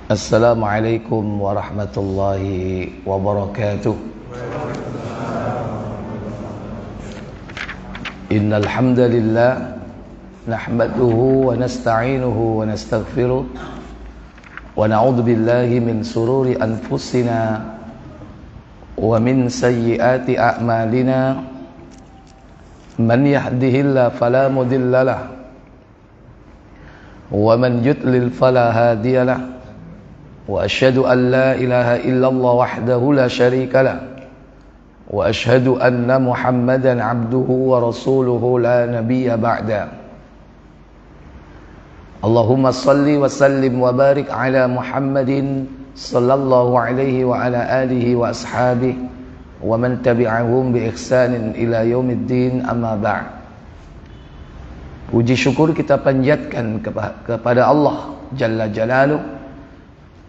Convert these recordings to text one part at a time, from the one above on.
Assalamualaikum warahmatullahi wabarakatuh. Innal hamdalillah nahmaduhu wa nasta'inuhu wa nastaghfiruh wa na'udzu billahi min sururi anfusina wa min sayyiati a'malina. Man yahdihillahu fala mudhillalah wa man yudlil fala hadiyalah. وأشهد أن لا إله إلا الله وحده لا شريك له وأشهد أن محمدا عبده ورسوله لا نبي بعده. اللهم صل وسلم وبارك على محمد صلى الله عليه وعلى آله وأصحابه ومن تبعهم بإحسان إلى يوم الدين. أما بعد. Puji syukur kita panjatkan kepada Allah Jalla Jalaluh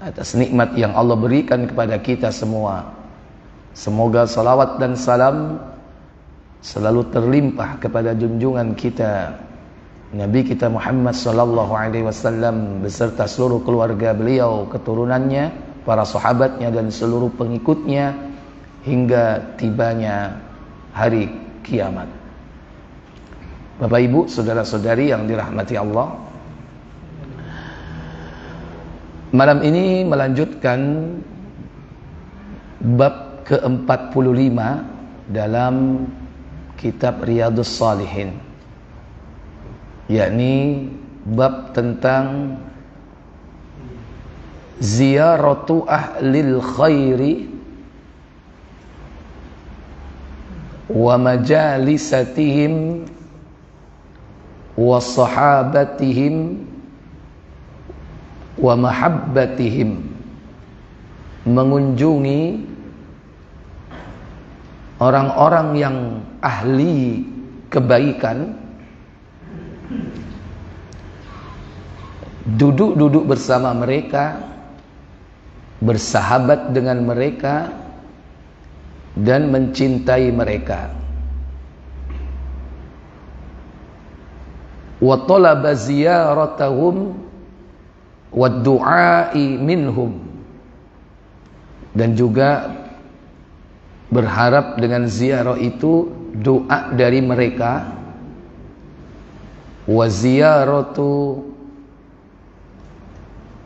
atas nikmat yang Allah berikan kepada kita semua. Semoga salawat dan salam selalu terlimpah kepada junjungan kita Nabi kita Muhammad sallallahu alaihi wasallam beserta seluruh keluarga beliau, keturunannya, para sahabatnya dan seluruh pengikutnya hingga tibanya hari kiamat. Bapak Ibu, saudara-saudari yang dirahmati Allah, malam ini melanjutkan bab ke-45 dalam kitab Riyadhus Shalihin, yakni bab tentang ziyaratu ahlil khairi wa majalisatihim wa sahabatihim wa mahabbatihim, mengunjungi orang-orang yang ahli kebaikan, duduk-duduk bersama mereka, bersahabat dengan mereka dan mencintai mereka. Wa talaba ziyaratahum wad-du'a'i minhum, dan juga berharap dengan ziarah itu doa dari mereka. Wa ziyaratu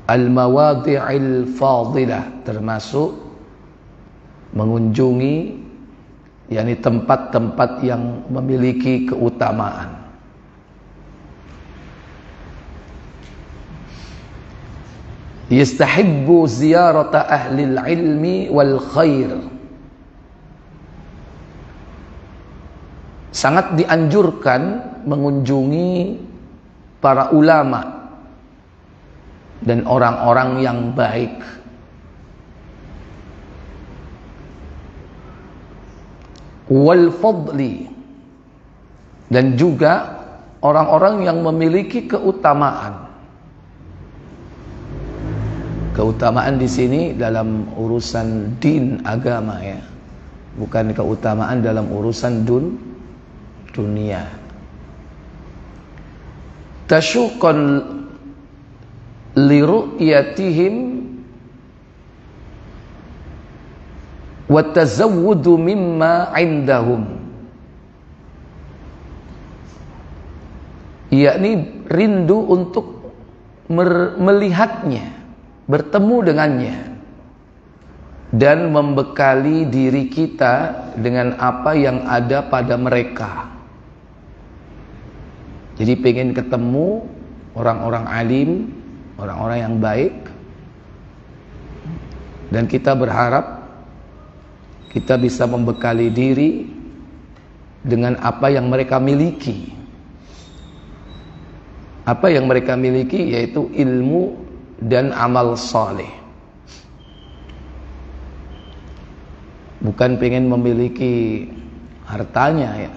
al-mawadhi'il fadilah, termasuk mengunjungi yakni tempat-tempat yang memiliki keutamaan. Yastahibbu ziyarata ahlil ilmi wal khair, sangat dianjurkan mengunjungi para ulama dan orang-orang yang baik. Wal fadli, dan juga orang-orang yang memiliki keutamaan. Keutamaan di sini dalam urusan din, agama, ya, bukan keutamaan dalam urusan dunia. Tasyuqan li ru'yatihim wa tazawwudu mimma indahum, yakni rindu untuk melihatnya, bertemu dengannya, dan membekali diri kita dengan apa yang ada pada mereka. Jadi pengen ketemu orang-orang alim, orang-orang yang baik, dan kita berharap kita bisa membekali diri dengan apa yang mereka miliki. Apa yang mereka miliki yaitu ilmu dan amal saleh. Bukan pengen memiliki hartanya, ya,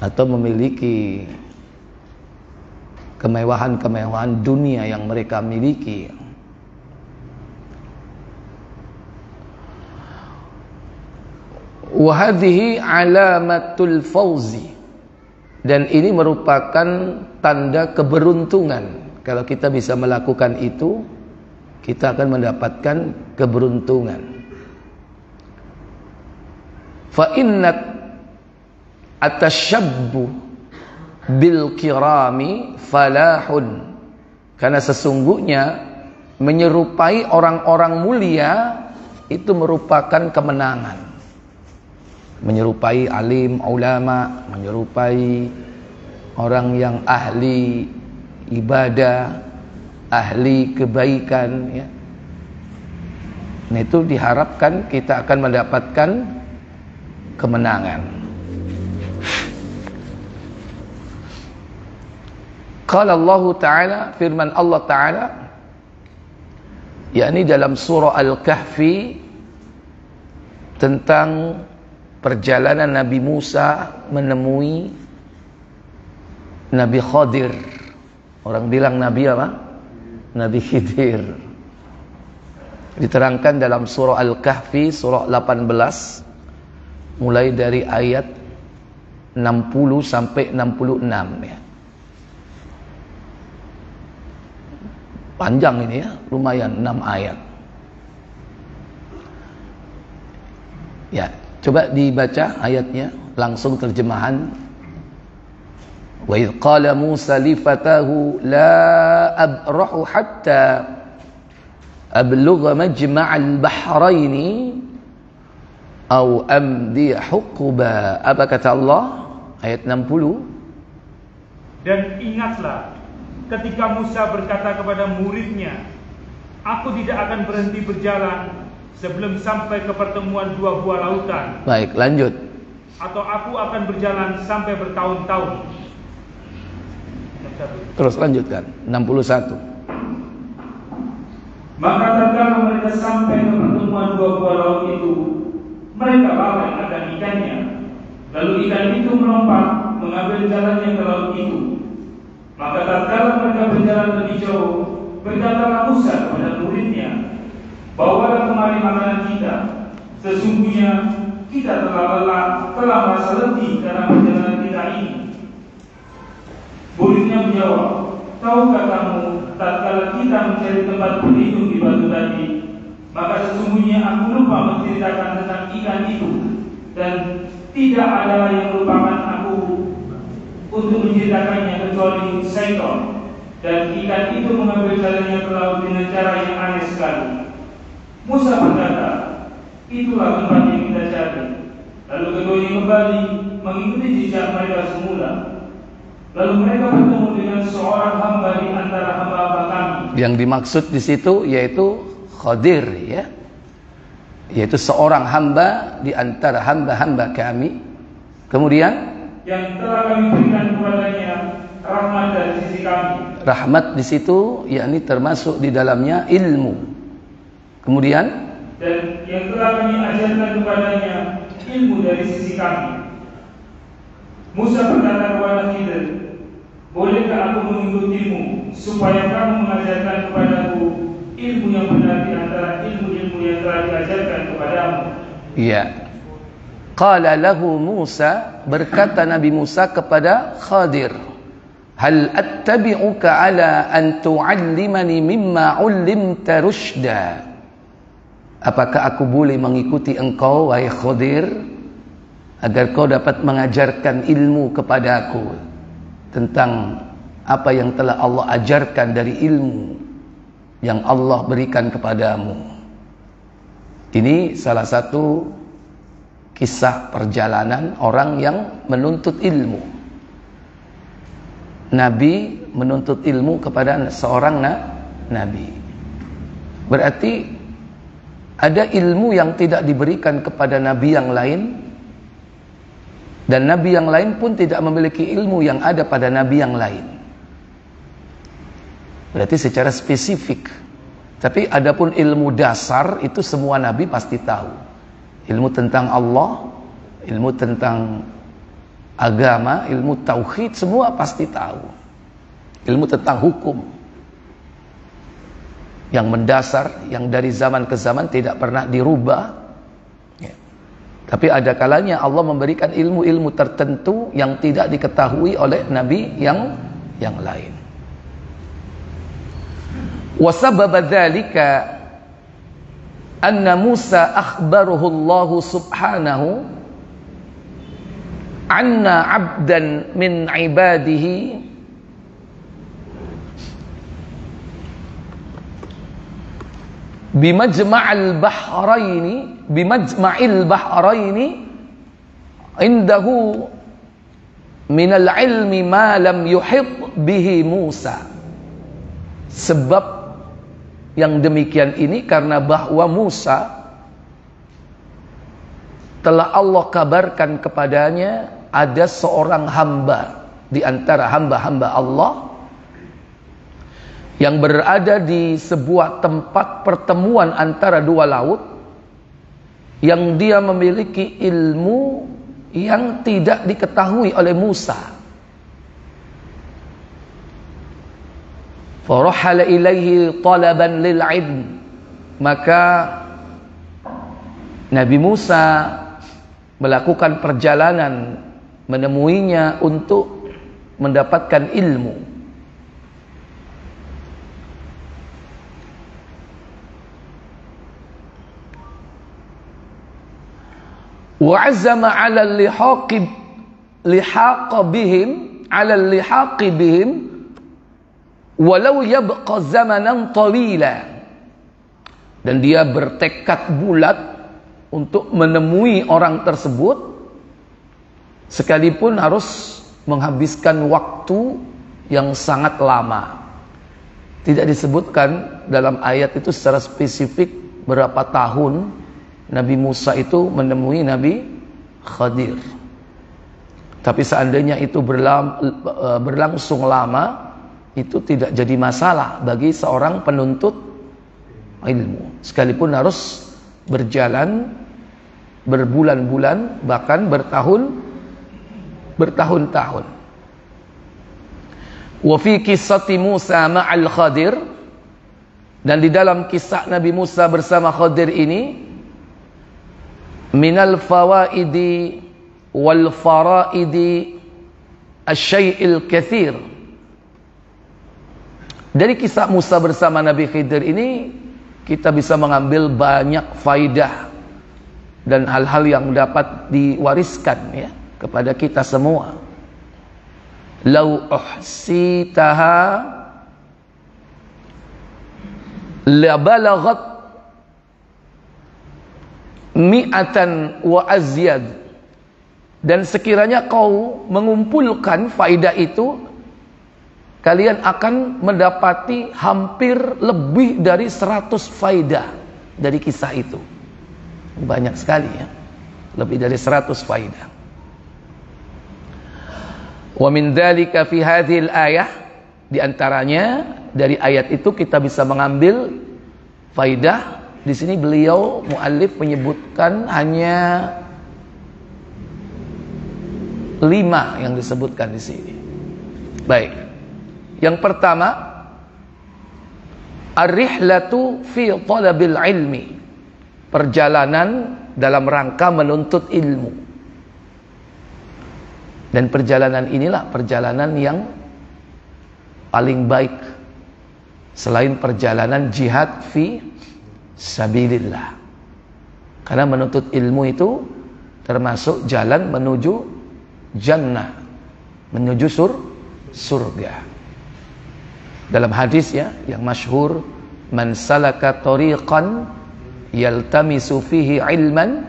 atau memiliki kemewahan-kemewahan dunia yang mereka miliki. Wa hadhihi alamatul fauzi, dan ini merupakan tanda keberuntungan kalau kita bisa melakukan itu, kita akan mendapatkan keberuntungan. Fa innat atashabbu bil kirami falahun, karena sesungguhnya menyerupai orang-orang mulia itu merupakan kemenangan. Menyerupai alim, ulama, menyerupai orang yang ahli ibadah, ahli kebaikan, ya. Nah, itu diharapkan kita akan mendapatkan kemenangan. Qala Allah Ta'ala, firman Allah Ta'ala, yakni dalam surah Al-Kahfi, tentang perjalanan Nabi Musa menemui Nabi Khadir. Orang bilang Nabi apa? Nabi Khidir. Diterangkan dalam surah Al-Kahfi, surah 18, mulai dari ayat 60 sampai 66, ya. Panjang ini, ya, lumayan 6 ayat. Ya, coba dibaca ayatnya, langsung terjemahan. Wa idh qala Musa li fatahu la abrahu hatta ablugha majma'al bahraini aw amdi huquba. Apa kata Allah? Ayat 60. Dan ingatlah ketika Musa berkata kepada muridnya, aku tidak akan berhenti berjalan sebelum sampai ke pertemuan dua buah lautan. Baik, lanjut. Atau aku akan berjalan sampai bertahun-tahun. Terus lanjutkan, 61. Maka tatkala mereka sampai ke pertemuan dua buah laut itu, mereka lalai akan ikannya. Lalu ikan itu melompat mengambil jalannya ke laut itu. Maka tatkala mereka berjalan lebih jauh, berkatalah Musa kepada muridnya, bawalah kemari makanan kita. Sesungguhnya kita telah merasa letih karena perjalanan kita ini. Muridnya menjawab, tahukah kamu, tatkala kita mencari tempat berlindung di batu tadi, maka sesungguhnya aku lupa menceritakan tentang ikan itu, dan tidak ada yang melupakan aku untuk menceritakannya kecuali Syaitan. Dan ikan itu mengambil jalannya ke laut dengan cara yang aneh sekali. Musa berkata, itulah tempat yang kita cari. Lalu keduanya kembali mengikuti jejak mereka semula. Lalu mereka bertemu dengan seorang hamba di antara hamba-hamba kami. Yang dimaksud di situ yaitu Khadir, ya, yaitu seorang hamba di antara hamba-hamba kami. Kemudian yang telah kami berikan kepadanya rahmat dari sisi kami. Rahmat di situ yakni termasuk di dalamnya ilmu. Kemudian dan yang telah kami ajarkan kepadanya ilmu dari sisi kami. Musa berkata kepada Khidir, bolehkah aku mengikutimu supaya kamu mengajarkan kepadaku ilmu yang benar di antara ilmu-ilmu yang telah diajarkan kepadamu? Iya. Qala lahu Musa, berkata Nabi Musa kepada Khadir, hal attabi'uka ala an tu'allimani mimma 'ullimta rusyda. Apakah aku boleh mengikuti engkau wahai Khadir agar kau dapat mengajarkan ilmu kepadaku tentang apa yang telah Allah ajarkan dari ilmu yang Allah berikan kepadamu. Ini salah satu kisah perjalanan orang yang menuntut ilmu. Nabi menuntut ilmu kepada seorang nabi. Berarti ada ilmu yang tidak diberikan kepada nabi yang lain, dan nabi yang lain pun tidak memiliki ilmu yang ada pada nabi yang lain. Berarti secara spesifik. Tapi adapun ilmu dasar itu semua nabi pasti tahu. Ilmu tentang Allah, ilmu tentang agama, ilmu tauhid, semua pasti tahu. Ilmu tentang hukum yang mendasar, yang dari zaman ke zaman tidak pernah dirubah. Tapi ada kalanya Allah memberikan ilmu-ilmu tertentu yang tidak diketahui oleh nabi yang lain. Wa sababa dzalika anna Musa akhbarahu Allah subhanahu anna 'abdan min 'ibadihi bimajma'il bahraini indahu minal ilmi ma lam yuhit bihi Musa. Sebab yang demikian ini karena bahwa Musa telah Allah kabarkan kepadanya ada seorang hamba di antara hamba-hamba Allah yang berada di sebuah tempat pertemuan antara dua laut, yang dia memiliki ilmu yang tidak diketahui oleh Musa. Farahala ilaihi talaban lil ilm, maka Nabi Musa melakukan perjalanan menemuinya untuk mendapatkan ilmu. Wa azama 'ala al-lihaq bihim walau yabqa zamanan tawila, dan dia bertekad bulat untuk menemui orang tersebut sekalipun harus menghabiskan waktu yang sangat lama. Tidak disebutkan dalam ayat itu secara spesifik berapa tahun Nabi Musa itu menemui Nabi Khadir. Tapi seandainya itu berlangsung lama, itu tidak jadi masalah bagi seorang penuntut ilmu, sekalipun harus berjalan berbulan-bulan bahkan bertahun-tahun. Wa fi qissati Musa ma'al Khadir, dan di dalam kisah Nabi Musa bersama Khadir ini, minal fawaidi wal faraidi asyai'il katsir. Dari kisah Musa bersama Nabi Khidir ini kita bisa mengambil banyak faidah dan hal-hal yang dapat diwariskan ya kepada kita semua. Lau uhsitaha la balaghat mi'atan wa azyad, dan sekiranya kau mengumpulkan faidah itu, kalian akan mendapati hampir lebih dari 100 faidah dari kisah itu. Banyak sekali ya, lebih dari 100 faidah. Wa min dzalika fi hadhil ayah, di antaranya dari ayat itu kita bisa mengambil faidah. Di sini beliau muallif menyebutkan hanya 5 yang disebutkan di sini. Baik. Yang pertama, ar-rihlatu fi talabil ilmi, perjalanan dalam rangka menuntut ilmu. Dan perjalanan inilah perjalanan yang paling baik selain perjalanan jihad fi sabilillah. Karena menuntut ilmu itu termasuk jalan menuju jannah, menuju surga. Dalam hadis ya yang masyhur, man salaka tariqan yaltamisu fihi ilman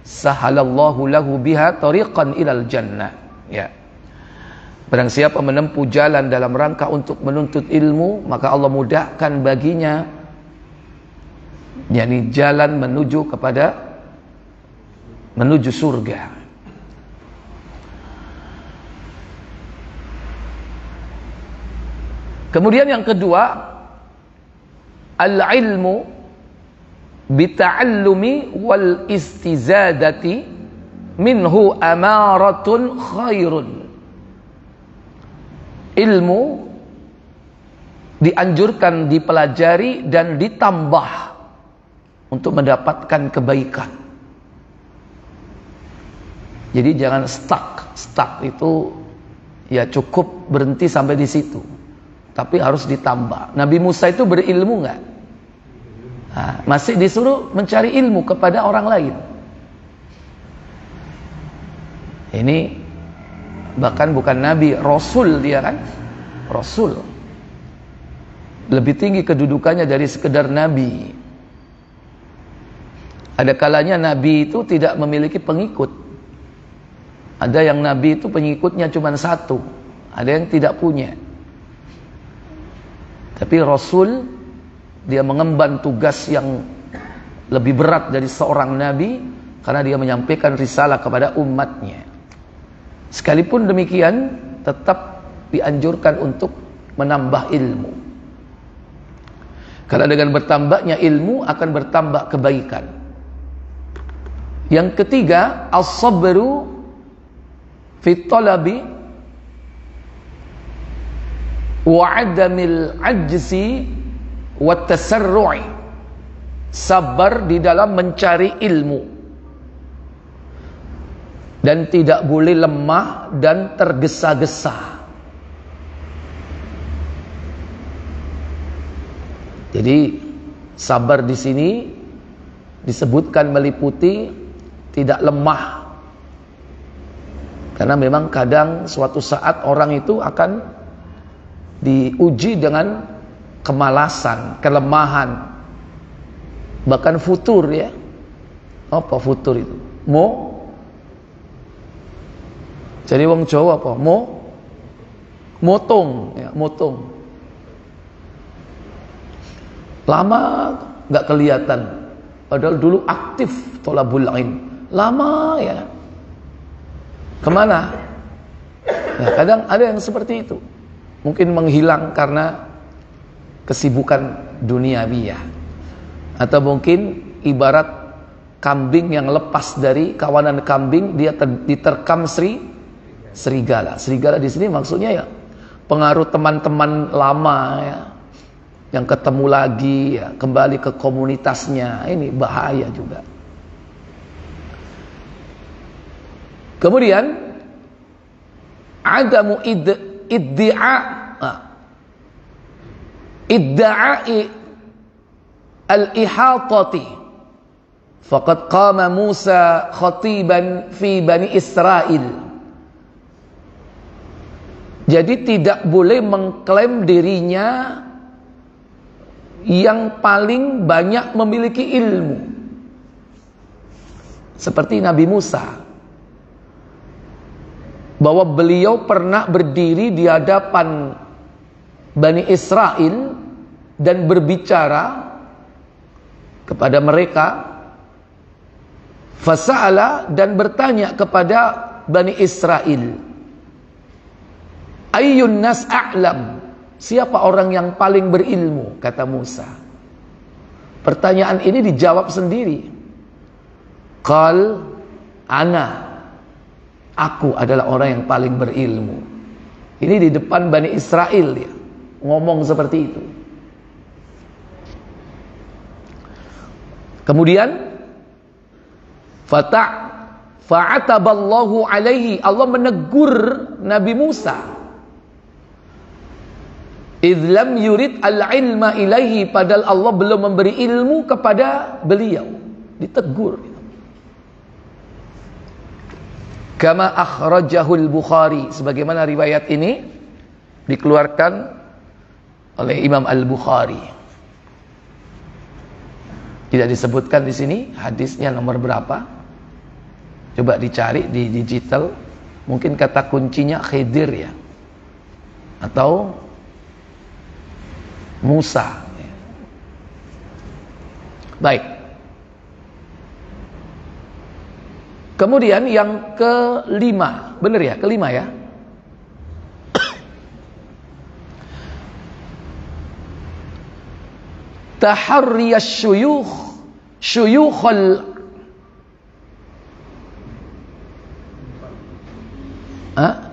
sahalallahu lahu biha tariqan ilal jannah. Ya. Barang siapa menempuh jalan dalam rangka untuk menuntut ilmu, maka Allah mudahkan baginya, yakni jalan menuju surga. Kemudian yang kedua, al-ilmu bita'allumi wal istizadati minhu amaratun khairun. Ilmu dianjurkan dipelajari dan ditambah untuk mendapatkan kebaikan. Jadi jangan stuck itu ya cukup berhenti sampai di situ. tapi harus ditambah. Nabi Musa itu berilmu nggak? Nah, masih disuruh mencari ilmu kepada orang lain. Ini bahkan bukan nabi, rasul dia kan, rasul. Lebih tinggi kedudukannya dari sekedar nabi. Ada kalanya nabi itu tidak memiliki pengikut. Ada yang nabi itu pengikutnya cuma satu, ada yang tidak punya. Tapi rasul, dia mengemban tugas yang lebih berat dari seorang nabi, karena dia menyampaikan risalah kepada umatnya. Sekalipun demikian, tetap dianjurkan untuk menambah ilmu. Karena dengan bertambahnya ilmu akan bertambah kebaikan. Yang ketiga, as-sabru fi talabi wa 'adamil 'ajzi wa tasarru'i. Sabar di dalam mencari ilmu dan tidak boleh lemah dan tergesa-gesa. Jadi sabar di sini disebutkan meliputi tidak lemah, karena memang kadang suatu saat orang itu akan diuji dengan kemalasan, kelemahan, bahkan futur ya. Apa futur itu? Jadi wong Jawa apa? Motong ya, motong. Lama nggak kelihatan, padahal dulu aktif tolabul ilm. Lama ya, kemana? Ya, kadang ada yang seperti itu, mungkin menghilang karena kesibukan duniawiyah, atau mungkin ibarat kambing yang lepas dari kawanan kambing, dia diterkam serigala. Serigala di sini maksudnya ya pengaruh teman-teman lama ya, yang ketemu lagi ya, kembali ke komunitasnya. Ini bahaya juga. Kemudian adamu idda'i al-ihatati faqad qama Musa khatiban fi Bani Israel. Jadi tidak boleh mengklaim dirinya yang paling banyak memiliki ilmu seperti Nabi Musa, bahwa beliau pernah berdiri di hadapan Bani Israel dan berbicara kepada mereka, fasa'ala, dan bertanya kepada Bani Israel, ayyun nas a'lam, siapa orang yang paling berilmu, kata Musa. Pertanyaan ini dijawab sendiri. Qal ana, aku adalah orang yang paling berilmu. Ini di depan Bani Israel dia ngomong seperti itu. Kemudian fa'ataballahu alaihi, Allah menegur Nabi Musa. Idh lam yurid al-ilma ilaihi, padahal Allah belum memberi ilmu kepada beliau, ditegur. Kama akhrajahul Bukhari, sebagaimana riwayat ini dikeluarkan oleh Imam Al-Bukhari. Tidak disebutkan di sini hadisnya nomor berapa. Coba dicari di digital, mungkin kata kuncinya Khidir ya, atau Musa. Baik. Kemudian yang kelima, benar ya, kelima ya. Taharriyas syuyukhal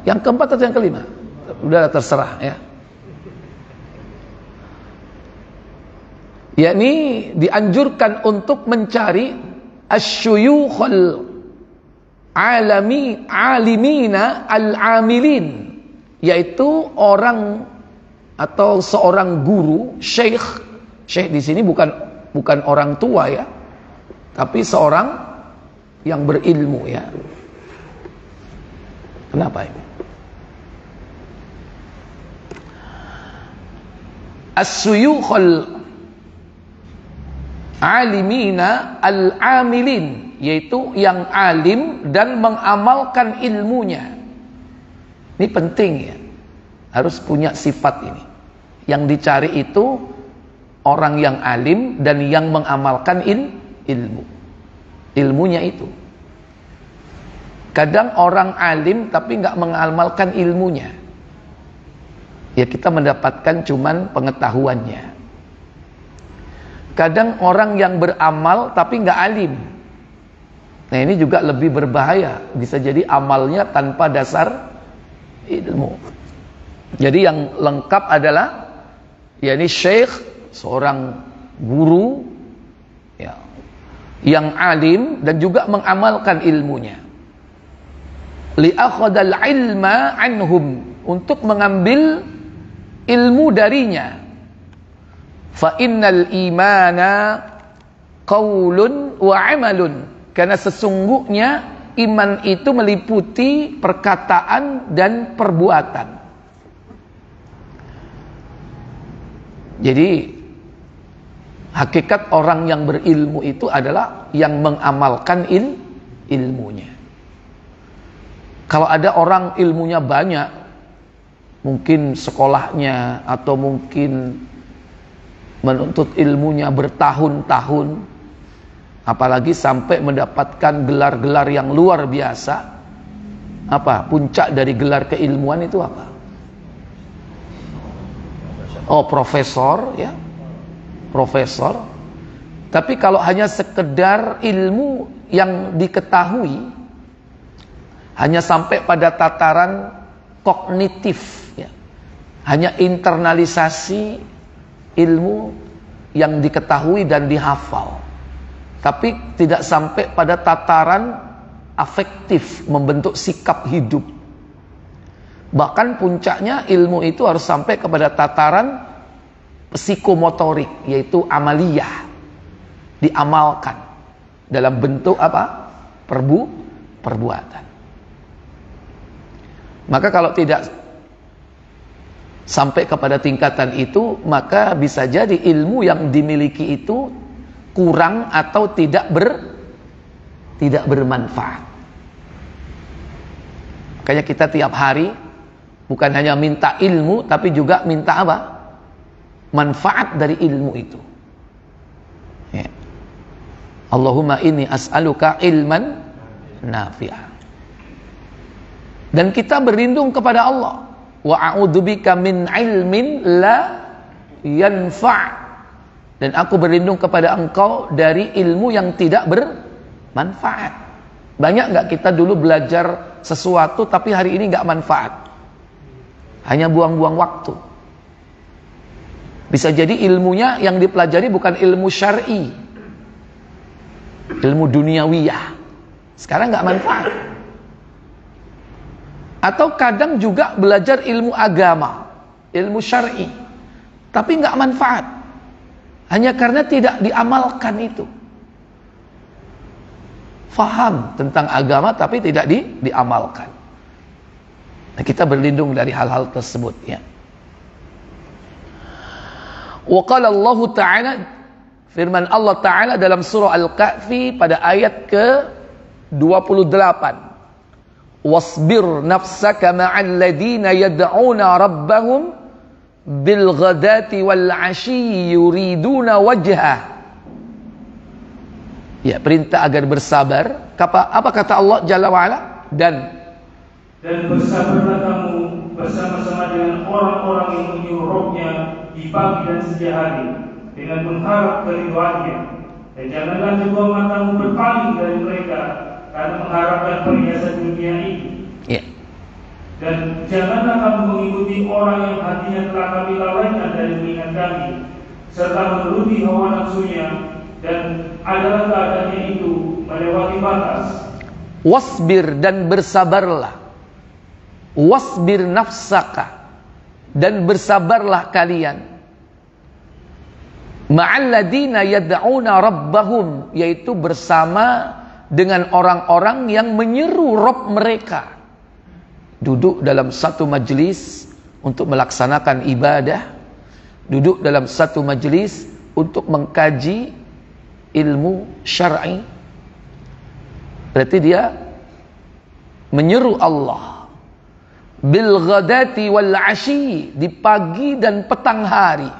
yang keempat atau yang kelima? Udah terserah ya. Yakni dianjurkan untuk mencari asyuyukhal alimina al-amilin, yaitu orang atau seorang guru, syekh di sini bukan orang tua ya, tapi seorang yang berilmu ya. Kenapa ini? As-suyukhul alimina al-amilin, yaitu yang alim dan mengamalkan ilmunya. Ini penting ya, harus punya sifat ini. Yang dicari itu orang yang alim dan yang mengamalkan ilmunya itu. Kadang orang alim tapi nggak mengamalkan ilmunya, ya kita mendapatkan cuman pengetahuannya. Kadang orang yang beramal tapi nggak alim, nah ini juga lebih berbahaya, bisa jadi amalnya tanpa dasar ilmu. Jadi yang lengkap adalah yakni syekh, seorang guru ya, yang alim dan juga mengamalkan ilmunya. Li'akhadal ilma anhum, untuk mengambil ilmu darinya. Fa innal imana qaulun wa amalun, karena sesungguhnya iman itu meliputi perkataan dan perbuatan. Jadi hakikat orang yang berilmu itu adalah yang mengamalkan ilmunya. Kalau ada orang ilmunya banyak, mungkin sekolahnya atau mungkin menuntut ilmunya bertahun-tahun, apalagi sampai mendapatkan gelar-gelar yang luar biasa. Apa puncak dari gelar keilmuan itu apa? Oh, profesor ya, profesor. Tapi kalau hanya sekedar ilmu yang diketahui, hanya sampai pada tataran kognitif ya, hanya internalisasi ilmu yang diketahui dan dihafal, tapi tidak sampai pada tataran afektif, membentuk sikap hidup. Bahkan puncaknya ilmu itu harus sampai kepada tataran psikomotorik, yaitu amaliyah, diamalkan dalam bentuk apa? Perbuatan. Maka kalau tidak sampai kepada tingkatan itu, maka bisa jadi ilmu yang dimiliki itu kurang atau tidak bermanfaat. Makanya kita tiap hari bukan hanya minta ilmu, tapi juga minta apa? Manfaat dari ilmu itu. Ya. Allahumma inni as'aluka ilman nafi'ah. Dan kita berlindung kepada Allah. Wa a'udzubika min ilmin la yanfa'. Dan aku berlindung kepada engkau dari ilmu yang tidak bermanfaat. Banyak nggak kita dulu belajar sesuatu tapi hari ini nggak manfaat, hanya buang-buang waktu. Bisa jadi ilmunya yang dipelajari bukan ilmu syar'i, ilmu duniawiyah, sekarang nggak manfaat. Atau kadang juga belajar ilmu agama, ilmu syar'i, tapi nggak manfaat, hanya karena tidak diamalkan itu. Faham tentang agama tapi tidak diamalkan. Nah, kita berlindung dari hal-hal tersebut ya. Wa qala Allah Ta'ala, firman Allah Ta'ala dalam surah Al-Kahfi pada ayat ke-28. Wasbir nafsaka ma'al ladina yad'una rabbahum bil ghadati wal 'ashyi yuriduna wajhah. Ya, perintah agar bersabar. Apa kata Allah Jalla wa'ala? Dan bersabarlah kamu bersama-sama dengan orang-orang yang menyuruh Rabb-nya di pagi dan siang hari dengan mengharap keridhaannya. Dan janganlah juga matamu berpaling dari mereka karena mengharapkan perhiasan dunia ini. Ya. Dan janganlah kamu mengikuti orang yang hatinya telah kami lalaikan dari mengingat kami, serta menuruti hawa nafsunya, dan adalah keadaannya itu melewati batas. Wasbir, dan bersabarlah. Wasbir nafsaka, dan bersabarlah kalian ma'alladina yad'una rabbahum, yaitu bersama dengan orang-orang yang menyeru Rabb mereka. Duduk dalam satu majlis untuk melaksanakan ibadah, duduk dalam satu majlis untuk mengkaji ilmu syar'i. Berarti dia menyeru Allah bil ghadati wal ashi, di pagi dan petang hari.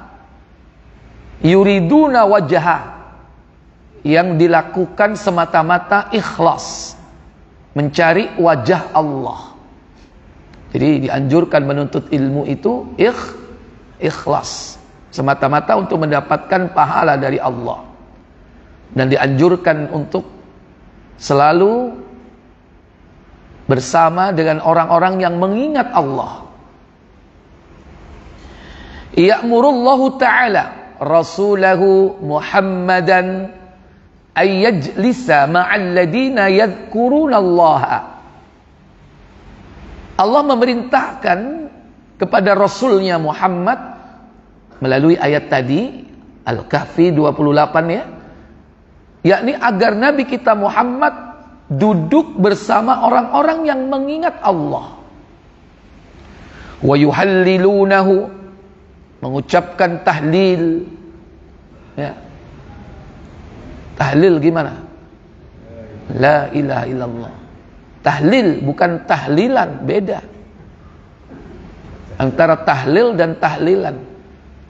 Yuriduna wajha, yang dilakukan semata-mata ikhlas, mencari wajah Allah. Jadi dianjurkan menuntut ilmu itu ikhlas, semata-mata untuk mendapatkan pahala dari Allah. Dan dianjurkan untuk selalu bersama dengan orang-orang yang mengingat Allah. Ya'murullahu ta'ala Rasulahu Muhammadan ayyajlisa ma'al ladina yadhkurunallaha. Allah memerintahkan kepada Rasulnya Muhammad melalui ayat tadi Al-Kahfi 28 ya, yakni agar Nabi kita Muhammad duduk bersama orang-orang yang mengingat Allah. Wa yuhallilunahu, mengucapkan tahlil ya. Tahlil gimana? La ilaha illallah. Tahlil bukan tahlilan, beda antara tahlil dan tahlilan.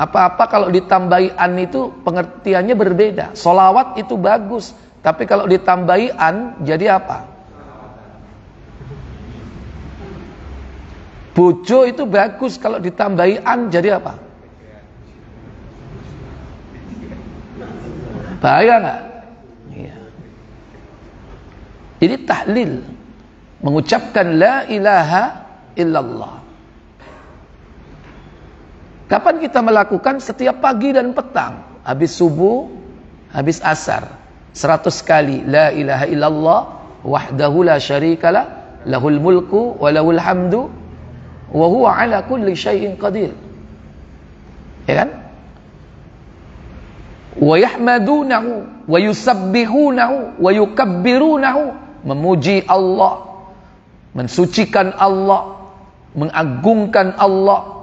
Apa-apa kalau ditambahi an itu pengertiannya berbeda. Solawat itu bagus, tapi kalau ditambahi an jadi apa? Bojo itu bagus, kalau ditambahi an jadi apa? Bahaya nggak? Iya. Jadi tahlil, mengucapkan la ilaha illallah. Kapan kita melakukan? Setiap pagi dan petang, habis subuh, habis asar, 100 kali la ilaha illallah wahdahu la syarikalah lahul mulku wa lahul hamdu wa huwa ala kulli syai'in qadir. Ya kan? Wa yahmadunahu wa yusabbihunahu wa yukabbirunahu, memuji Allah, mensucikan Allah, mengagungkan Allah.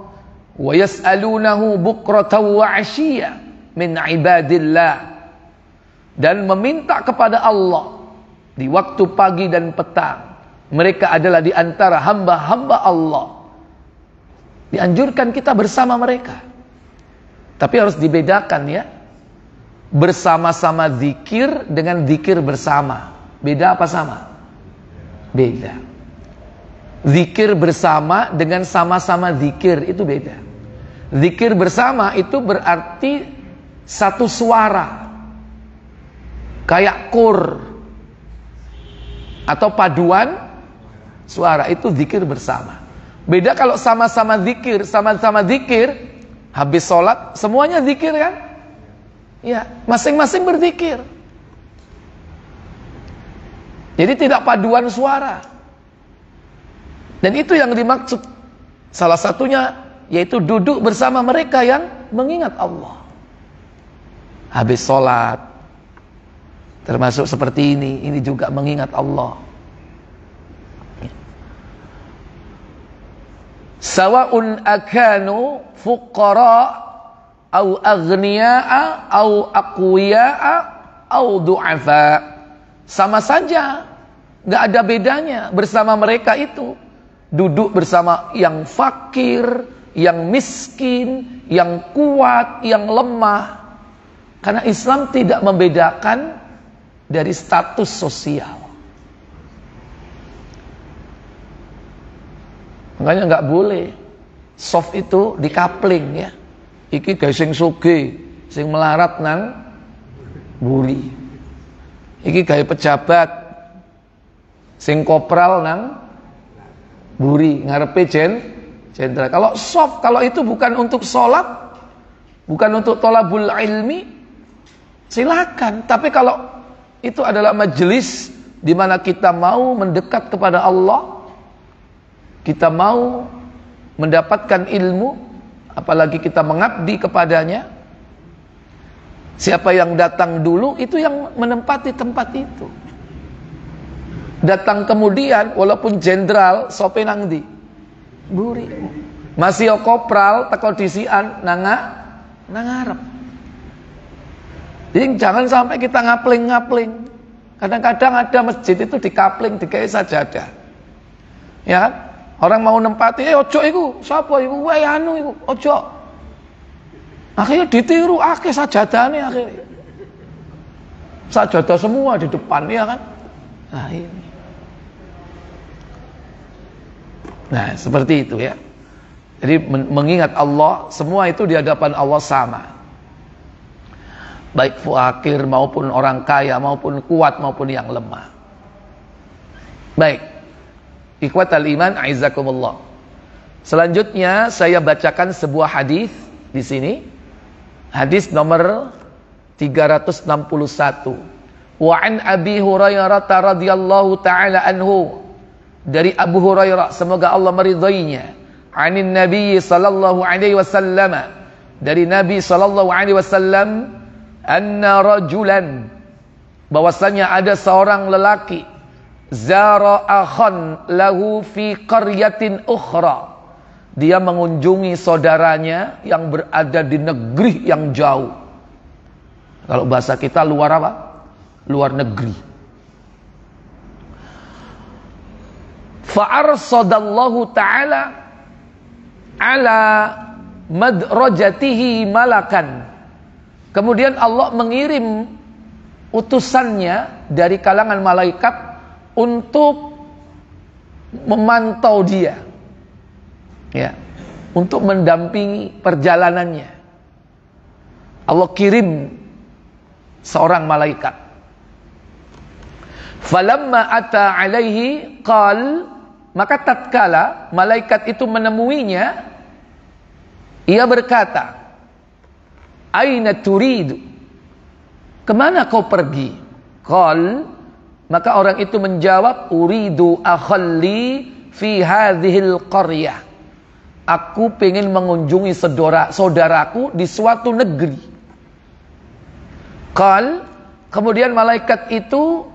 Wa yas'alunahu bukratan wa 'ashiyya min ibadillah, dan meminta kepada Allah di waktu pagi dan petang. Mereka adalah di antara hamba-hamba Allah. Dianjurkan kita bersama mereka, tapi harus dibedakan ya, bersama-sama zikir dengan zikir bersama. Beda apa sama? Beda. Zikir bersama dengan sama-sama zikir itu beda. Zikir bersama itu berarti satu suara, kayak kur atau paduan suara, itu zikir bersama. Beda kalau sama-sama zikir, habis sholat semuanya zikir kan? Ya, masing-masing berzikir. Jadi tidak paduan suara. Dan itu yang dimaksud. Salah satunya yaitu duduk bersama mereka yang mengingat Allah. Habis sholat, termasuk seperti ini juga mengingat Allah. Sawa'un akanu fuqara au aghniya'a au aqwiya'a au du'afa. Sama saja, nggak ada bedanya bersama mereka itu. Duduk bersama yang fakir, yang miskin, yang kuat, yang lemah. Karena Islam tidak membedakan dari status sosial. Makanya nggak boleh soft itu dikapling ya. Iki gawe sing sugih, sing melarat nang buri. Iki gawe pejabat, sing kopral nang buri, ngarepe jenderal. Kalau soft, kalau itu bukan untuk sholat, bukan untuk tolabul ilmi, silakan. Tapi kalau itu adalah majelis di mana kita mau mendekat kepada Allah, kita mau mendapatkan ilmu, apalagi kita mengabdi kepadanya. Siapa yang datang dulu itu yang menempati tempat itu. Datang kemudian walaupun jenderal sope nang di buri masih kopral teko disian nangarep. Jadi jangan sampai kita ngapling. Kadang-kadang ada masjid itu dikapling digawe sajadah. Ya kan? Orang mau nempati, ojo iku, sapa iku? Wae anu iku, ojo. Akhirnya ditiru akeh sajadahane akhirnya. Sajadah semua di depan, ya kan? Nah, ini. Nah, seperti itu ya. Jadi mengingat Allah, semua itu di hadapan Allah sama. Baik fakir maupun orang kaya, maupun kuat maupun yang lemah. Baik. Ikhwatal iman, aizakumullah. Selanjutnya saya bacakan sebuah hadis di sini. Hadis nomor 361. Wa an Abi Hurairah radhiyallahu taala anhu, dari Abu Hurairah semoga Allah meridainya, anin Nabi sallallahu alaihi wasallam, dari Nabi sallallahu alaihi wasallam, anna rajulan, bahwasanya ada seorang lelaki, zara akhan lahu fi qaryatin ukhra, dia mengunjungi saudaranya yang berada di negeri yang jauh. Kalau bahasa kita luar apa? Luar negeri. Fa'arsadallahu ta'ala ala madrajatihi malakan. Kemudian Allah mengirim utusannya dari kalangan malaikat untuk memantau dia. Ya, untuk mendampingi perjalanannya. Allah kirim seorang malaikat. Falamma ata alaihi qal, maka tatkala malaikat itu menemuinya, ia berkata, aina turidu, kemana kau pergi? Qal, maka orang itu menjawab, uridu akhalli fi hadhil qaryah, aku pengen mengunjungi saudaraku di suatu negeri. Qal, kemudian malaikat itu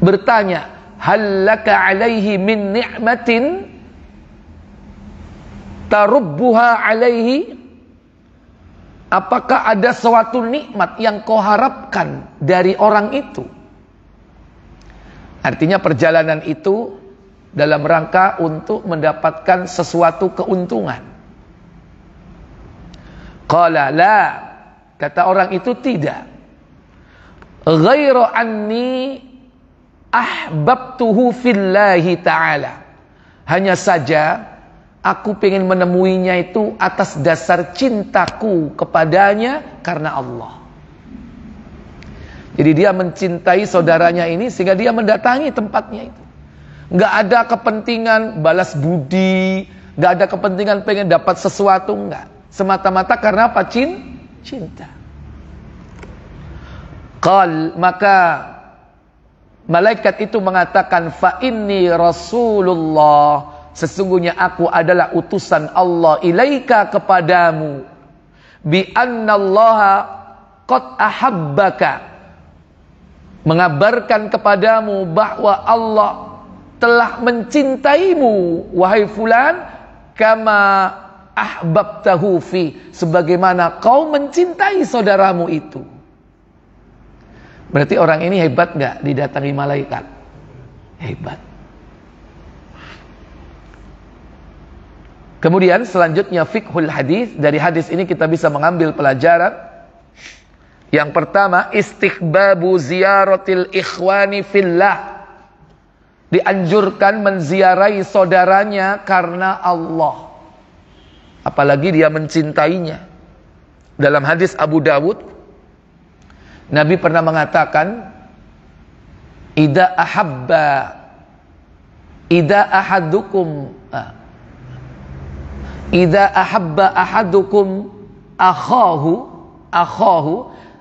bertanya, hal laka alaihi min ni'matin tarubbuha alaihi, apakah ada suatu nikmat yang kau harapkan dari orang itu? Artinya perjalanan itu dalam rangka untuk mendapatkan sesuatu keuntungan. Qala la, kata orang itu tidak. Ghairu anni ahbabtuhu fillahi ta'ala, hanya saja aku pengen menemuinya itu atas dasar cintaku kepadanya karena Allah. Jadi dia mencintai saudaranya ini sehingga dia mendatangi tempatnya itu. Nggak ada kepentingan balas budi, nggak ada kepentingan pengen dapat sesuatu, nggak. Semata-mata karena apa? Cinta. Qal, maka malaikat itu mengatakan, fa inni rasulullah, sesungguhnya aku adalah utusan Allah, ilaika, kepadamu, bi annallaha qad ahabbaka, mengabarkan kepadamu bahwa Allah telah mencintaimu wahai fulan, kama ahbabtahu fi, sebagaimana kau mencintai saudaramu itu. Berarti orang ini hebat nggak didatangi malaikat? Hebat. Kemudian selanjutnya fiqhul hadis, dari hadis ini kita bisa mengambil pelajaran. Yang pertama, istighbabu ziyaratil ikhwani fillah, dianjurkan menziarahi saudaranya karena Allah, apalagi dia mencintainya. Dalam hadis Abu Dawud, Nabi pernah mengatakan, idza ahabba ahadukum akhahu,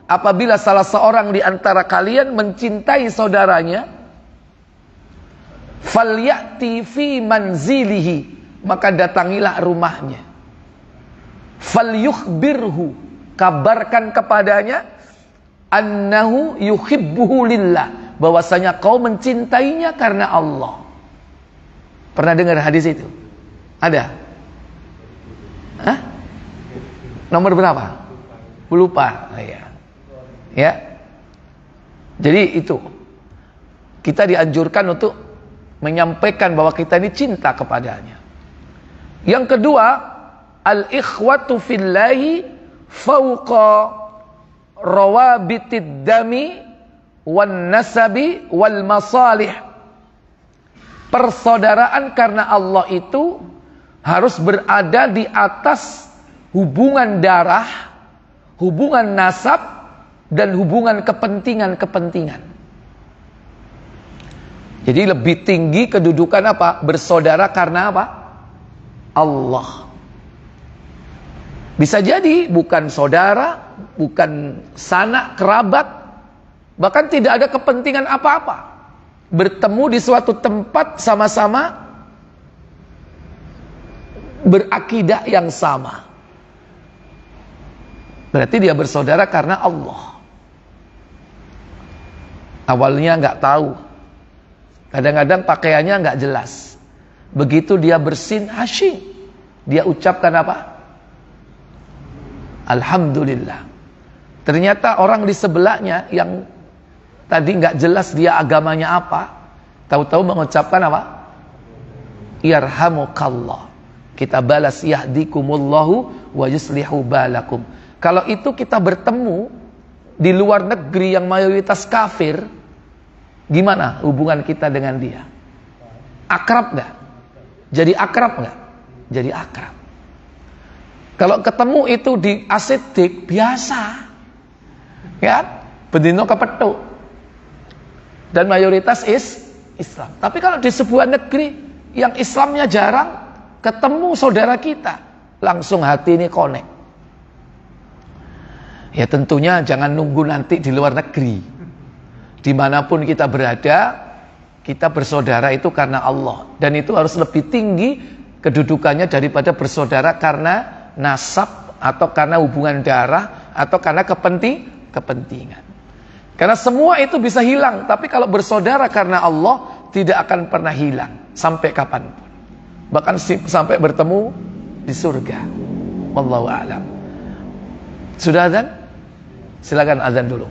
apabila salah seorang di antara kalian mencintai saudaranya, falyati fi manzilihi, maka datangilah rumahnya. falyukhbirhu, kabarkan kepadanya, annahu yuhibbuhu lillah, bahwasanya kau mencintainya karena Allah. Pernah dengar hadis itu? Ada? Hah? Nomor berapa? Lupa. Ya. Jadi itu, kita dianjurkan untuk menyampaikan bahwa kita ini cinta kepadanya. Yang kedua, al-ikhwatu fillahi fawqa rawabitid dami wan nasabi wal masalih. Persaudaraan karena Allah itu harus berada di atas hubungan darah, hubungan nasab, dan hubungan kepentingan-kepentingan. Jadi lebih tinggi kedudukan apa? Bersaudara karena apa? Allah. Bisa jadi bukan saudara, bukan sanak kerabat, bahkan tidak ada kepentingan apa-apa. Bertemu di suatu tempat sama-sama berakidah yang sama. Berarti dia bersaudara karena Allah. Awalnya nggak tahu, kadang-kadang pakaiannya nggak jelas. Begitu dia bersin hasying, dia ucapkan apa? Alhamdulillah. Ternyata orang di sebelahnya yang tadi nggak jelas dia agamanya apa, tahu-tahu mengucapkan apa? Yarhamukallah. Kita balas yahdikumullahu wa yuslihu balakum. Kalau itu kita bertemu di luar negeri yang mayoritas kafir, gimana hubungan kita dengan dia? Akrab nggak? Jadi akrab nggak? Jadi akrab. Kalau ketemu itu di asedik biasa, ya, bendino kepethuk, dan mayoritas Islam. Tapi kalau di sebuah negeri yang Islamnya jarang, ketemu saudara kita, langsung hati ini connect. Ya tentunya jangan nunggu nanti di luar negeri. Dimanapun kita berada, kita bersaudara itu karena Allah. Dan itu harus lebih tinggi kedudukannya daripada bersaudara karena nasab, atau karena hubungan darah, atau karena kepentingan. Karena semua itu bisa hilang, tapi kalau bersaudara karena Allah tidak akan pernah hilang sampai kapanpun. Bahkan sampai bertemu di surga. Wallahu a'lam. Sudah azan? Silakan azan dulu.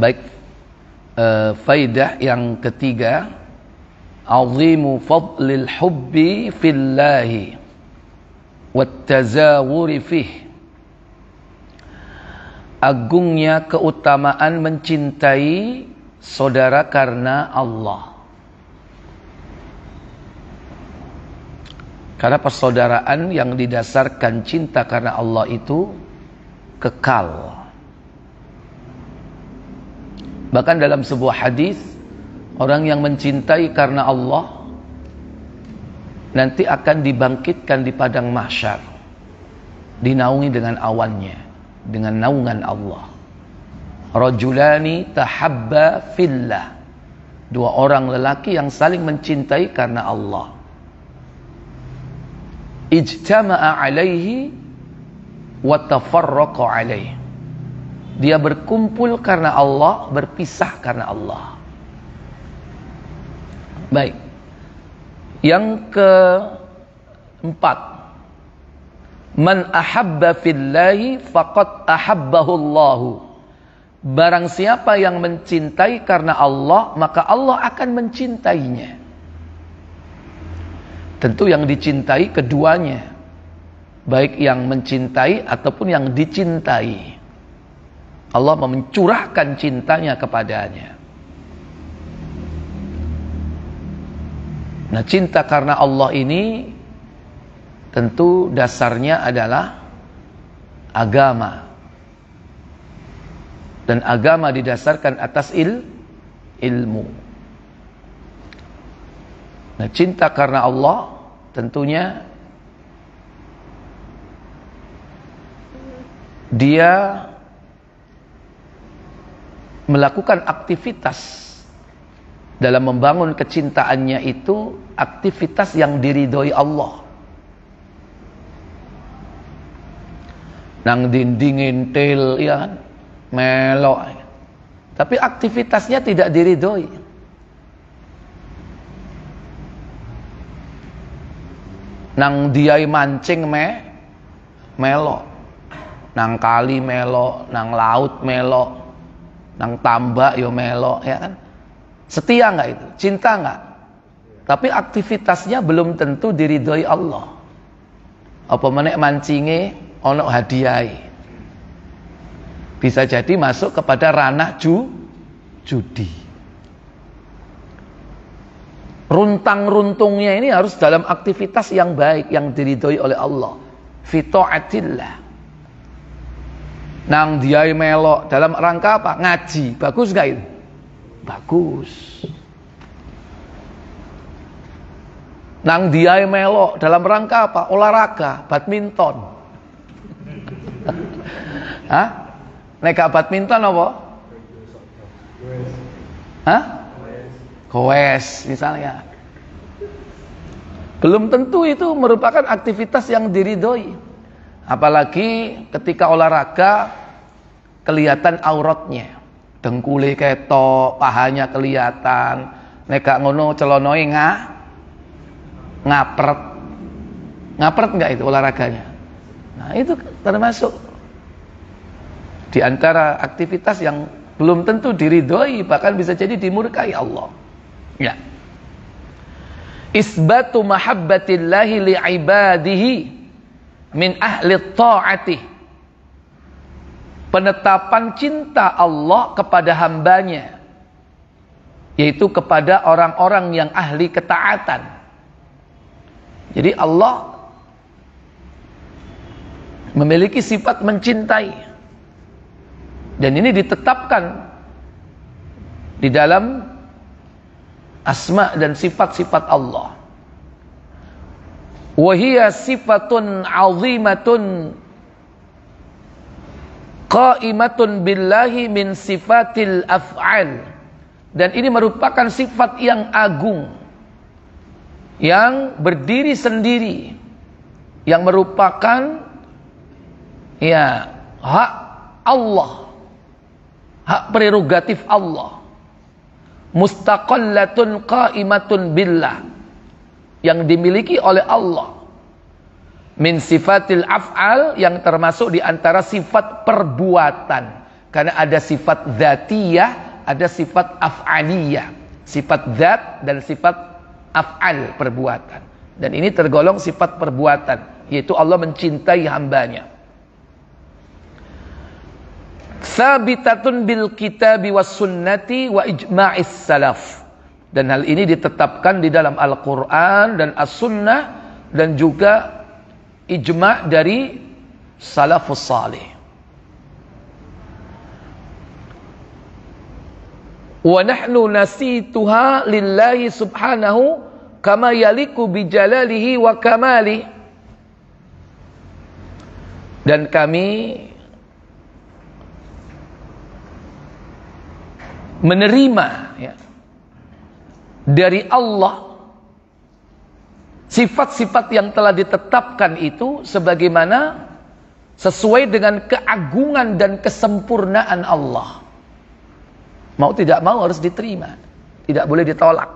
Baik, faidah yang ketiga, azimu fadlil hubbi fillahi wat tazawuri fih. Agungnya keutamaan mencintai saudara karena Allah. Karena persaudaraan yang didasarkan cinta karena Allah itu kekal. Bahkan dalam sebuah hadis, orang yang mencintai karena Allah nanti akan dibangkitkan di padang mahsyar, dinaungi dengan awannya, dengan naungan Allah. Rajulani tahabba fillah. Dua orang lelaki yang saling mencintai karena Allah. Ijtama'a alaihi wa tafarraqa alaihi. Dia berkumpul karena Allah, berpisah karena Allah. Baik. Yang keempat, man ahabba fillahi faqad ahabbahu Allahu. Barang siapa yang mencintai karena Allah, maka Allah akan mencintainya. Tentu yang dicintai keduanya, baik yang mencintai ataupun yang dicintai. Allah mencurahkan cintanya kepadanya. Nah, cinta karena Allah ini tentu dasarnya adalah agama. Dan agama didasarkan atas ilmu. Nah, cinta karena Allah tentunya dia melakukan aktivitas dalam membangun kecintaannya itu aktivitas yang diridhoi Allah. Nang dindingin tel ya kan, melok. Tapi aktivitasnya tidak diridhoi. Nang diai mancing melok. Nang kali melok, nang laut melok, nang tambak yo melok, ya kan? Setia enggak itu? Cinta enggak? Tapi aktivitasnya belum tentu diridhoi Allah. Apa menek mancinge ono hadiah. Bisa jadi masuk kepada ranah judi. Runtang-runtungnya ini harus dalam aktivitas yang baik, yang diridhoi oleh Allah. Fi ta'atillah. Nang diai melok dalam rangka apa? Ngaji. Bagus enggak itu? Bagus. Nang diai melok dalam rangka apa? Olahraga, badminton. Hah? Nek badminton apa? Hah? Goes misalnya. Belum tentu itu merupakan aktivitas yang diridhoi. Apalagi ketika olahraga kelihatan auratnya. Dengkule ketok, pahanya kelihatan. Nek gak ngono celonoe ngapret. Ngapret enggak itu olahraganya? Nah, itu termasuk di antara aktivitas yang belum tentu diridhoi, bahkan bisa jadi dimurkai Allah. Ya. Isbatu mahabbatillahi li'ibadihi min ahli ta'ati. Penetapan cinta Allah kepada hambanya, yaitu kepada orang-orang yang ahli ketaatan. Jadi Allah memiliki sifat mencintai, dan ini ditetapkan di dalam asma dan sifat-sifat Allah. Wahia sifatun azimatun qaimatun billahi min sifatil af'al. Dan ini merupakan sifat yang agung, yang berdiri sendiri, yang merupakan ya hak Allah, hak prerogatif Allah. Mustaqallatun qaimatun billah, yang dimiliki oleh Allah. Min sifatil af'al, yang termasuk di antara sifat perbuatan. Karena ada sifat dzatiyah, ada sifat af'aliyah. Sifat dzat dan sifat af'al, perbuatan. Dan ini tergolong sifat perbuatan, yaitu Allah mencintai hambanya. Tsabitatun bil kitabi was sunnati wa ijma'is salaf. Dan hal ini ditetapkan di dalam Al-Quran dan As-Sunnah dan juga ijma' dari salafus salih. Wa nahnu nasituha lillahi subhanahu kama yaliku bijalalihi wa kamali. Dan kami menerima ya, dari Allah sifat-sifat yang telah ditetapkan itu sebagaimana sesuai dengan keagungan dan kesempurnaan Allah. Mau tidak mau harus diterima, tidak boleh ditolak.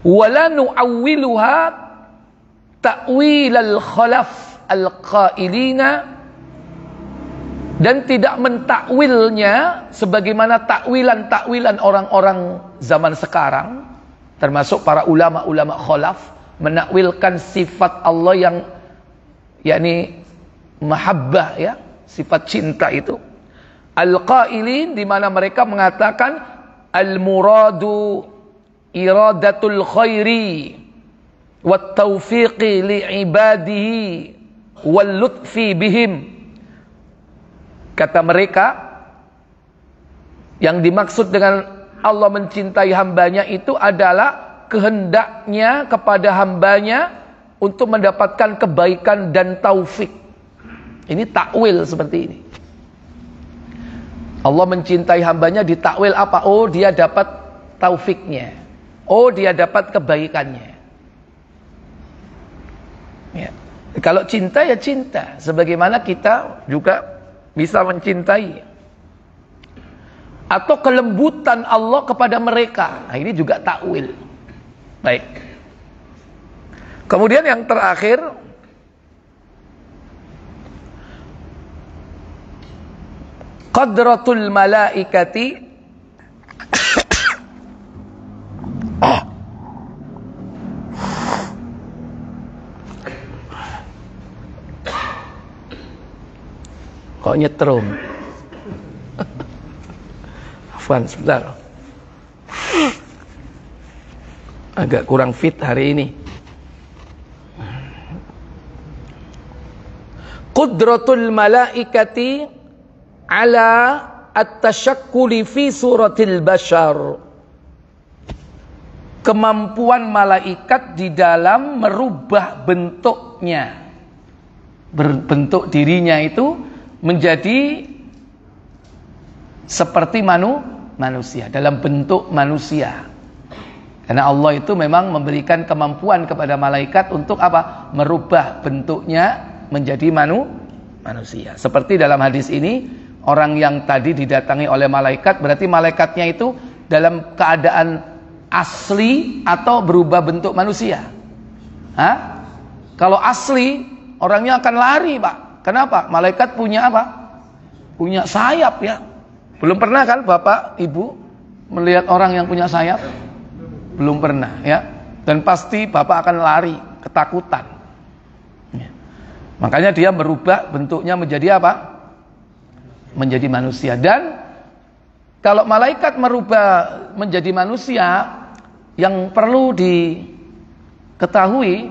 Wala nu'awwiluha ta'wilal khalaf al-qailina, dan tidak mentakwilnya sebagaimana takwilan-takwilan orang-orang zaman sekarang, termasuk para ulama-ulama khalaf, menakwilkan sifat Allah yang yakni mahabbah ya, sifat cinta itu. Al-qailin, di mana mereka mengatakan al-muradu iradatul khairi wat taufiqi li ibadihi wal lutfi bihim. Kata mereka, yang dimaksud dengan Allah mencintai hambanya itu adalah kehendaknya kepada hambanya untuk mendapatkan kebaikan dan taufik. Ini takwil seperti ini. Allah mencintai hambanya ditakwil apa? Oh, dia dapat taufiknya. Oh, dia dapat kebaikannya. Ya. Kalau cinta ya cinta, sebagaimana kita juga bisa mencintai. Atau kelembutan Allah kepada mereka. Nah, ini juga takwil. Baik. Kemudian yang terakhir, qadratul malaikati kok nyetrum. Afwan, sebentar. Agak kurang fit hari ini. Qudratul malaikati ala at-tashakkuli fi suratil bashar. Kemampuan malaikat di dalam merubah bentuknya. Berbentuk dirinya itu menjadi seperti manusia, dalam bentuk manusia. Karena Allah itu memang memberikan kemampuan kepada malaikat untuk apa? Merubah bentuknya menjadi manusia. Seperti dalam hadis ini, orang yang tadi didatangi oleh malaikat, berarti malaikatnya itu dalam keadaan asli atau berubah bentuk manusia. Hah? Kalau asli, orangnya akan lari, Pak. Kenapa? Malaikat punya apa? Punya sayap ya. Belum pernah kan Bapak, Ibu melihat orang yang punya sayap? Belum pernah ya. Dan pasti Bapak akan lari, ketakutan ya. Makanya dia merubah bentuknya menjadi apa? Menjadi manusia. Dan kalau malaikat merubah menjadi manusia, yang perlu diketahui,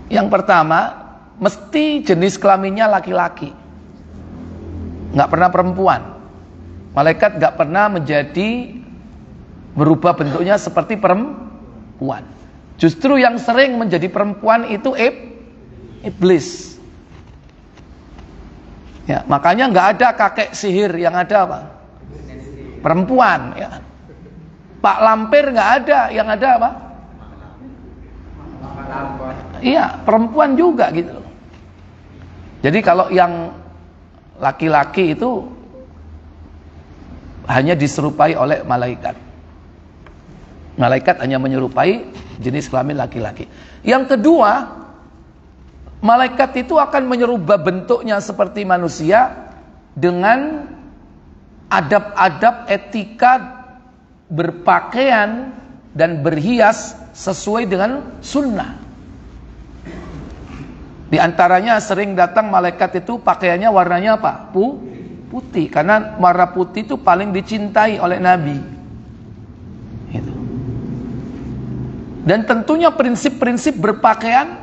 yang pertama, mesti jenis kelaminnya laki-laki, nggak pernah perempuan. Malaikat nggak pernah berubah bentuknya seperti perempuan. Justru yang sering menjadi perempuan itu iblis. Ya, makanya nggak ada kakek sihir, yang ada apa? Perempuan. Ya. Pak Lampir nggak ada, yang ada apa? Iya, perempuan juga gitu. Jadi kalau yang laki-laki itu hanya diserupai oleh malaikat. Malaikat hanya menyerupai jenis kelamin laki-laki. Yang kedua, Malaikat itu akan menyerubah bentuknya seperti manusia dengan adab-adab etika berpakaian dan berhias sesuai dengan sunnah. Di antaranya sering datang malaikat itu pakaiannya warnanya apa? Putih, karena warna putih itu paling dicintai oleh Nabi. Itu. Dan tentunya prinsip-prinsip berpakaian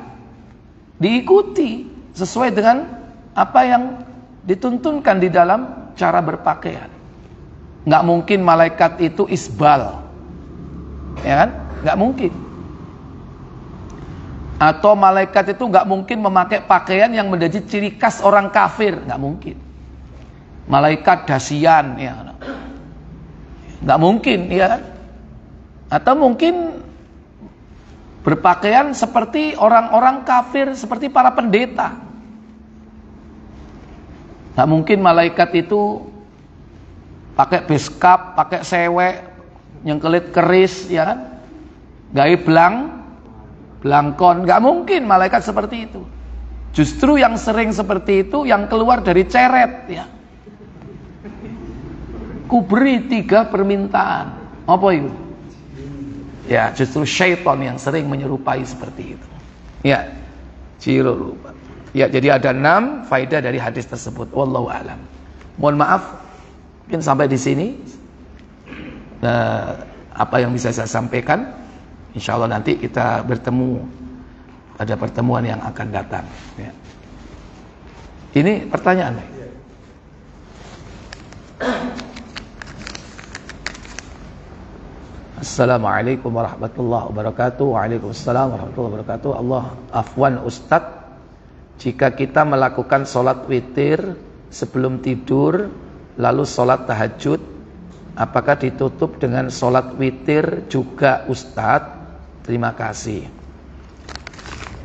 diikuti sesuai dengan apa yang dituntunkan di dalam cara berpakaian. Nggak mungkin malaikat itu isbal, ya kan? Nggak mungkin. Atau malaikat itu nggak mungkin memakai pakaian yang menjadi ciri khas orang kafir, nggak mungkin. Malaikat dasian, ya, nggak mungkin, ya kan? Atau mungkin berpakaian seperti orang-orang kafir, seperti para pendeta. Nggak mungkin malaikat itu pakai beskap, pakai sewek, nyengkelit keris, ya kan? Gawe blangkon, nggak mungkin malaikat seperti itu. Justru yang sering seperti itu yang keluar dari ceret, ya. Kuberi 3 permintaan. Apa itu? Ya, justru syaitan yang sering menyerupai seperti itu. Ya, ciro lupa. Ya, jadi ada 6 faedah dari hadis tersebut. Wallahu a'lam. Mohon maaf, mungkin sampai di sini apa yang bisa saya sampaikan. Insya Allah nanti kita bertemu pada pertemuan yang akan datang. Ya. Ini pertanyaan. Assalamualaikum warahmatullahi wabarakatuh. Waalaikumsalam warahmatullahi wabarakatuh. Allah afwan Ustadz, jika kita melakukan sholat witir sebelum tidur lalu sholat tahajud, apakah ditutup dengan sholat witir juga Ustadz? Terima kasih.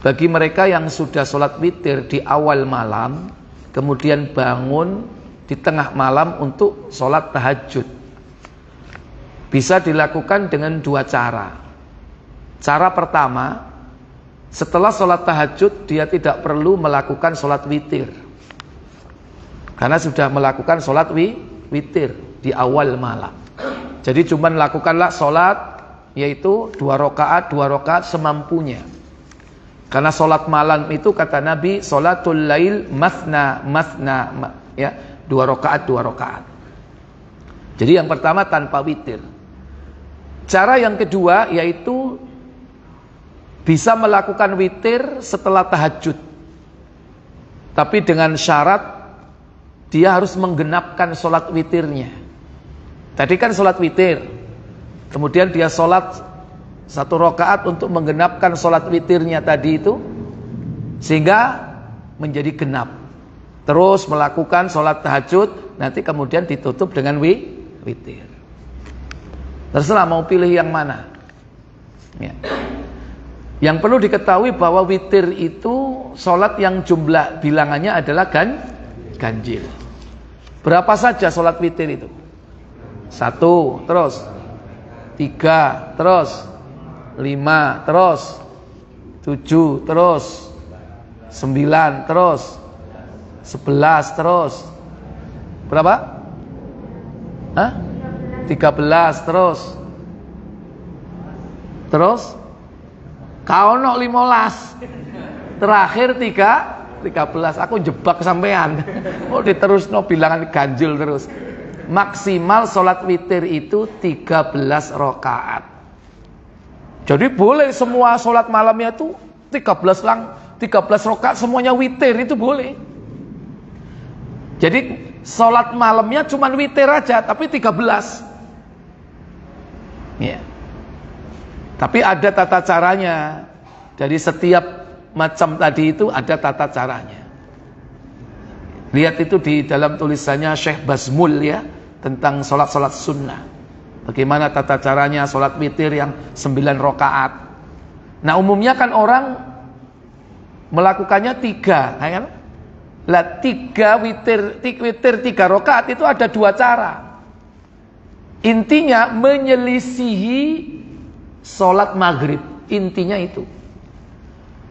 Bagi mereka yang sudah sholat witir di awal malam kemudian bangun di tengah malam untuk sholat tahajud, bisa dilakukan dengan 2 cara. Cara pertama, setelah sholat tahajud dia tidak perlu melakukan sholat witir, karena sudah melakukan sholat witir di awal malam. Jadi cuma lakukanlah sholat, yaitu 2 rakaat semampunya. Karena sholat malam itu kata Nabi, sholatul lail mathna, ya, 2 rakaat. Jadi yang pertama tanpa witir. Cara yang kedua yaitu bisa melakukan witir setelah tahajud, tapi dengan syarat dia harus menggenapkan sholat witirnya. Tadi kan sholat witir, kemudian dia sholat 1 rakaat untuk menggenapkan sholat witirnya tadi itu, sehingga menjadi genap. Terus melakukan sholat tahajud, nanti kemudian ditutup dengan witir. Terserah mau pilih yang mana. Ya. Yang perlu diketahui bahwa witir itu sholat yang jumlah bilangannya adalah ganjil. Berapa saja sholat witir itu? 1, terus 3, terus 5, terus 7, terus 9, terus 11, terus berapa? 13, terus kaono 15, terakhir 13. Aku jebak sampean. Oh, diterusno bilangan ganjil terus. Maksimal sholat witir itu 13 rakaat. Jadi boleh semua sholat malamnya itu 13 rakaat semuanya witir, itu boleh. Jadi sholat malamnya cuma witir aja, tapi 13. Ya. Tapi ada tata caranya. Dari setiap macam tadi itu ada tata caranya. Lihat itu di dalam tulisannya Syekh Bazmul, ya, tentang sholat-sholat sunnah. Bagaimana tata caranya sholat witir yang 9 rakaat. Nah, umumnya kan orang melakukannya 3, kan? Lah 3 witir 3 rakaat itu ada 2 cara. Intinya menyelisihi sholat maghrib. Intinya itu.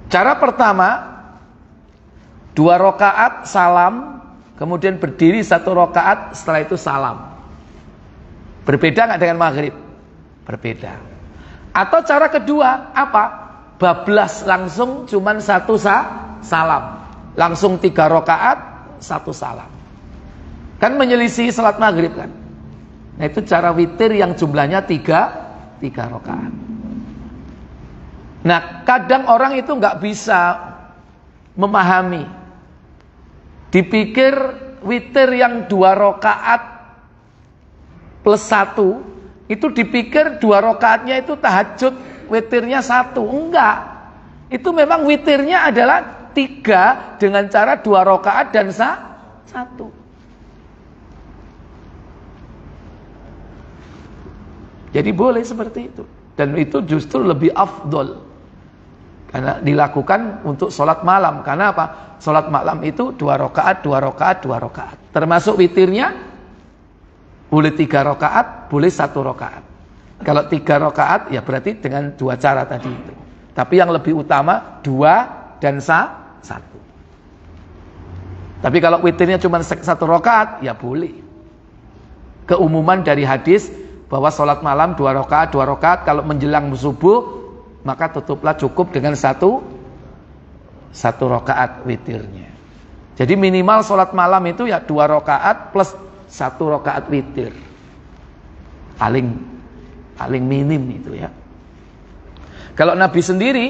Cara pertama, 2 rakaat salam, kemudian berdiri 1 rakaat, setelah itu salam. Berbeda nggak dengan maghrib? Berbeda. Atau cara kedua apa? Bablas langsung cuman 1 salam, langsung 3 rakaat 1 salam. Kan menyelisih salat maghrib kan? Nah itu cara witir yang jumlahnya 3 rakaat. Nah kadang orang itu nggak bisa memahami. Dipikir witir yang 2 rakaat plus 1 itu dipikir 2 rakaatnya itu tahajud, witirnya 1. Enggak. Itu memang witirnya adalah 3 dengan cara 2 rakaat dan 1. Jadi boleh seperti itu. Dan itu justru lebih afdol. Karena dilakukan untuk sholat malam. Karena apa? Sholat malam itu 2 rakaat, 2 rakaat, 2 rakaat. Termasuk witirnya boleh 3 rakaat, boleh 1 rakaat. Kalau 3 rakaat ya berarti dengan 2 cara tadi itu. Tapi yang lebih utama 2 dan 1. Tapi kalau witirnya cuma 1 rakaat ya boleh. Keumuman dari hadis bahwa sholat malam 2 rakaat, 2 rakaat, kalau menjelang subuh maka tutuplah cukup dengan 1 rakaat witirnya. Jadi minimal sholat malam itu ya 2 rakaat plus 1 rakaat witir. Paling minim itu ya. Kalau Nabi sendiri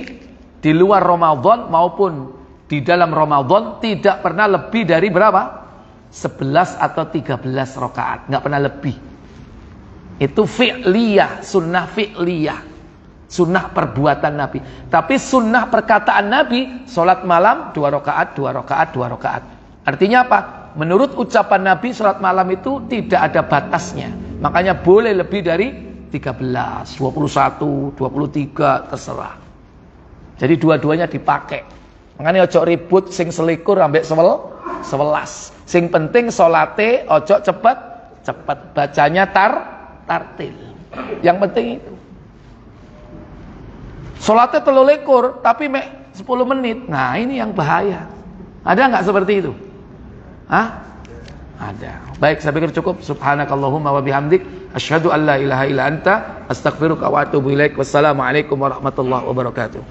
di luar Ramadan maupun di dalam Ramadan tidak pernah lebih dari berapa? 11 atau 13 rakaat, nggak pernah lebih. Itu fi'liyah, sunnah fi'liyah, sunnah perbuatan Nabi. Tapi sunnah perkataan Nabi, sholat malam 2 rakaat, 2 rakaat, 2 rakaat. Artinya apa? Menurut ucapan Nabi, sholat malam itu tidak ada batasnya. Makanya boleh lebih dari 13, 21, 23, terserah. Jadi dua-duanya dipakai. Makanya ojo ribut sing selikur ambek 11. Sing penting sholate ojo cepet, bacanya tartil. Yang penting itu. Sholatnya 23 tapi 10 menit. Nah ini yang bahaya. Ada nggak seperti itu? Hah? Ada. Baik, saya pikir cukup. Subhanakallahumma wa bihamdik, asyhadu an la ilaha illa anta, astaghfiruka wa atubu ilaik. Wassalamualaikum warahmatullahi wabarakatuh.